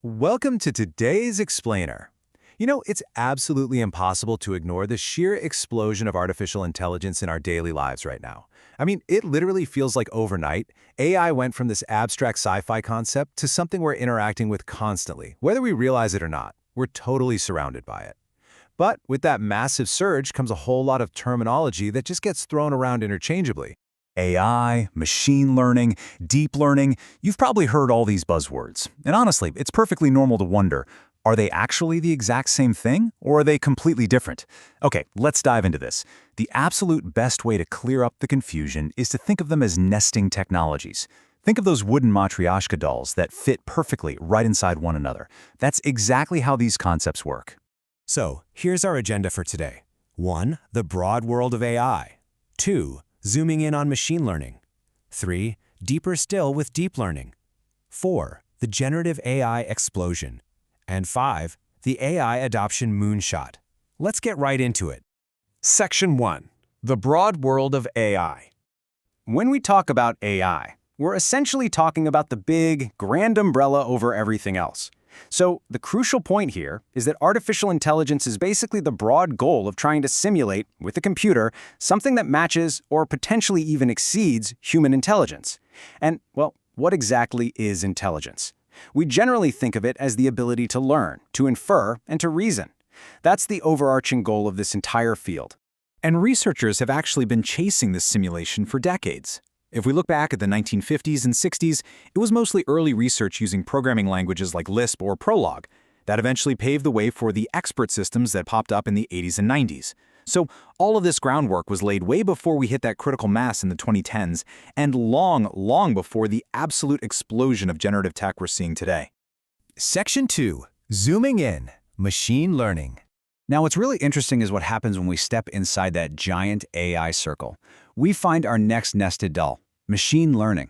Welcome to today's Explainer. It's absolutely impossible to ignore the sheer explosion of artificial intelligence in our daily lives right now. It literally feels like overnight, AI went from this abstract sci-fi concept to something we're interacting with constantly. Whether we realize it or not, we're totally surrounded by it. But with that massive surge comes a whole lot of terminology that just gets thrown around interchangeably. AI, machine learning, deep learning, you've probably heard all these buzzwords. And honestly, it's perfectly normal to wonder, are they actually the exact same thing, or are they completely different? Okay, let's dive into this. The absolute best way to clear up the confusion is to think of them as nesting technologies. Think of those wooden matryoshka dolls that fit perfectly right inside one another. That's exactly how these concepts work. So, here's our agenda for today. 1. The broad world of AI. 2. Zooming in on machine learning. 3. Deeper still with deep learning. 4. The generative AI explosion. And 5. The AI adoption moonshot. Let's get right into it. Section 1. The broad world of AI. When we talk about AI, we're essentially talking about the big, grand umbrella over everything else. So the crucial point here is that artificial intelligence is basically the broad goal of trying to simulate, with a computer, something that matches or potentially even exceeds human intelligence. And, well, what exactly is intelligence? We generally think of it as the ability to learn, to infer, and to reason. That's the overarching goal of this entire field. And researchers have actually been chasing this simulation for decades. If we look back at the 1950s and 60s, it was mostly early research using programming languages like Lisp or Prolog that eventually paved the way for the expert systems that popped up in the 80s and 90s. So all of this groundwork was laid way before we hit that critical mass in the 2010s and long before the absolute explosion of generative tech we're seeing today. Section 2. Zooming in. Machine learning. Now, what's really interesting is what happens when we step inside that giant AI circle. We find our next nested doll, machine learning.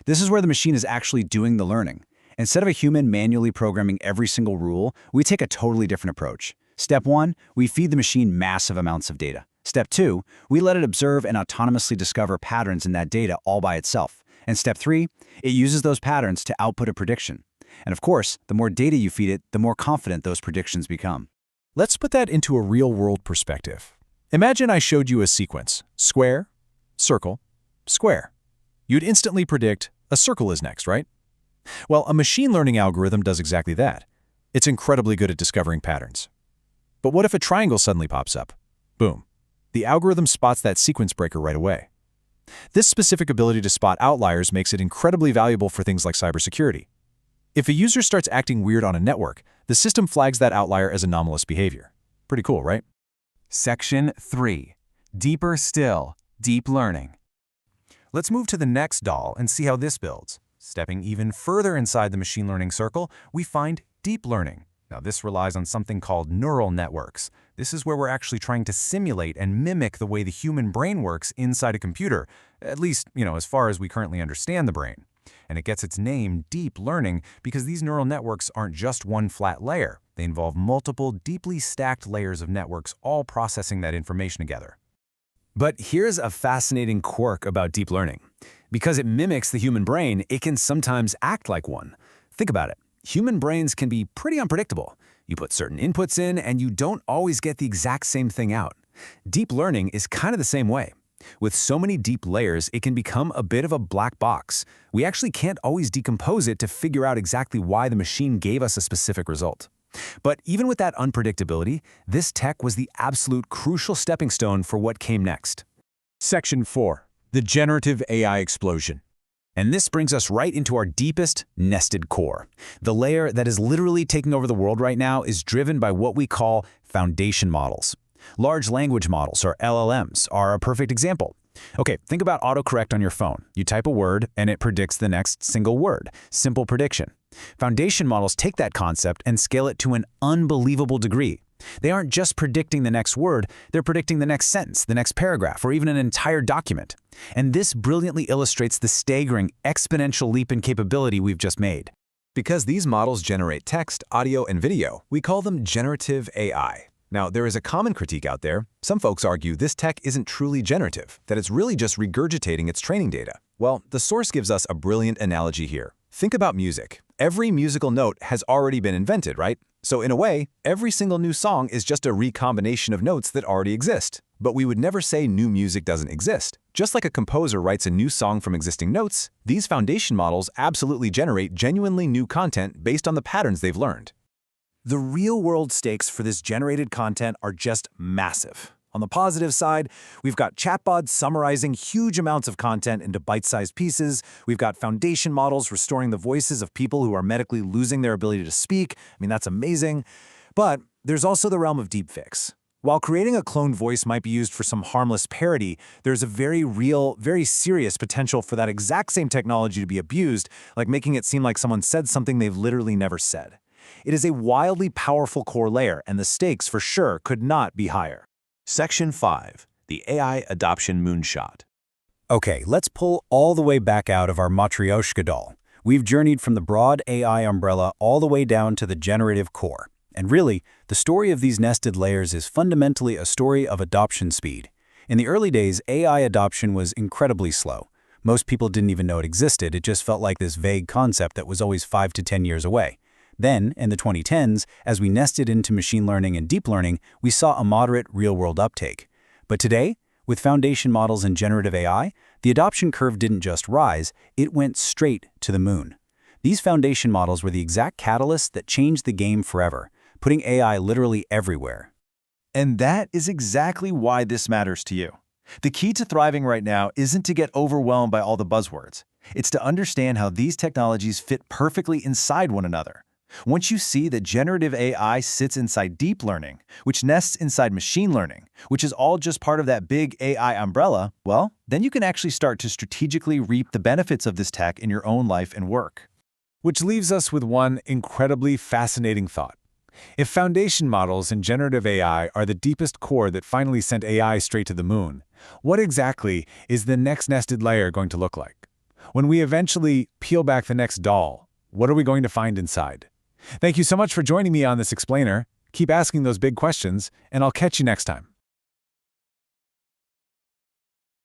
This is where the machine is actually doing the learning. Instead of a human manually programming every single rule, we take a totally different approach. Step 1, we feed the machine massive amounts of data. Step 2, we let it observe and autonomously discover patterns in that data all by itself. And Step 3, it uses those patterns to output a prediction. And of course, the more data you feed it, the more confident those predictions become. Let's put that into a real-world perspective. Imagine I showed you a sequence: square, circle, square. You'd instantly predict a circle is next, right? Well, a machine learning algorithm does exactly that. It's incredibly good at discovering patterns. But what if a triangle suddenly pops up? Boom. The algorithm spots that sequence breaker right away. This specific ability to spot outliers makes it incredibly valuable for things like cybersecurity. If a user starts acting weird on a network, the system flags that outlier as anomalous behavior. Pretty cool, right? Section 3. Deeper still, deep learning. Let's move to the next doll and see how this builds. Stepping even further inside the machine learning circle, we find deep learning. Now, this relies on something called neural networks. This is where we're actually trying to simulate and mimic the way the human brain works inside a computer, at least, as far as we currently understand the brain. And it gets its name, deep learning, because these neural networks aren't just one flat layer. They involve multiple, deeply stacked layers of networks all processing that information together. But here's a fascinating quirk about deep learning. Because it mimics the human brain, it can sometimes act like one. Think about it. Human brains can be pretty unpredictable. You put certain inputs in, and you don't always get the exact same thing out. Deep learning is kind of the same way. With so many deep layers, it can become a bit of a black box. We actually can't always decompose it to figure out exactly why the machine gave us a specific result. But even with that unpredictability, this tech was the absolute crucial stepping stone for what came next. Section 4. The generative AI explosion. And this brings us right into our deepest, nested core. The layer that is literally taking over the world right now is driven by what we call foundation models. Large language models, or LLMs, are a perfect example. Okay, think about autocorrect on your phone. You type a word, and it predicts the next single word. Simple prediction. Foundation models take that concept and scale it to an unbelievable degree. They aren't just predicting the next word, they're predicting the next sentence, the next paragraph, or even an entire document. And this brilliantly illustrates the staggering, exponential leap in capability we've just made. Because these models generate text, audio, and video, we call them generative AI. Now, there is a common critique out there. Some folks argue this tech isn't truly generative, that it's really just regurgitating its training data. Well, the source gives us a brilliant analogy here. Think about music. Every musical note has already been invented, right? So in a way, every single new song is just a recombination of notes that already exist. But we would never say new music doesn't exist. Just like a composer writes a new song from existing notes, these foundation models absolutely generate genuinely new content based on the patterns they've learned. The real-world stakes for this generated content are just massive. On the positive side, we've got chatbots summarizing huge amounts of content into bite-sized pieces. We've got foundation models restoring the voices of people who are medically losing their ability to speak. I mean, that's amazing. But there's also the realm of deepfakes. While creating a cloned voice might be used for some harmless parody, there's a very real, very serious potential for that exact same technology to be abused, like making it seem like someone said something they've literally never said. It is a wildly powerful core layer, and the stakes for sure could not be higher. Section 5. The AI Adoption Moonshot. Okay, let's pull all the way back out of our Matryoshka doll. We've journeyed from the broad AI umbrella all the way down to the generative core. And really, the story of these nested layers is fundamentally a story of adoption speed. In the early days, AI adoption was incredibly slow. Most people didn't even know it existed. It just felt like this vague concept that was always 5 to 10 years away. Then, in the 2010s, as we nested into machine learning and deep learning, we saw a moderate real-world uptake. But today, with foundation models and generative AI, the adoption curve didn't just rise, it went straight to the moon. These foundation models were the exact catalyst that changed the game forever, putting AI literally everywhere. And that is exactly why this matters to you. The key to thriving right now isn't to get overwhelmed by all the buzzwords. It's to understand how these technologies fit perfectly inside one another. Once you see that generative AI sits inside deep learning, which nests inside machine learning, which is all just part of that big AI umbrella, well, then you can actually start to strategically reap the benefits of this tech in your own life and work. Which leaves us with one incredibly fascinating thought. If foundation models and generative AI are the deepest core that finally sent AI straight to the moon, what exactly is the next nested layer going to look like? When we eventually peel back the next doll, what are we going to find inside? Thank you so much for joining me on this explainer. Keep asking those big questions, and I'll catch you next time.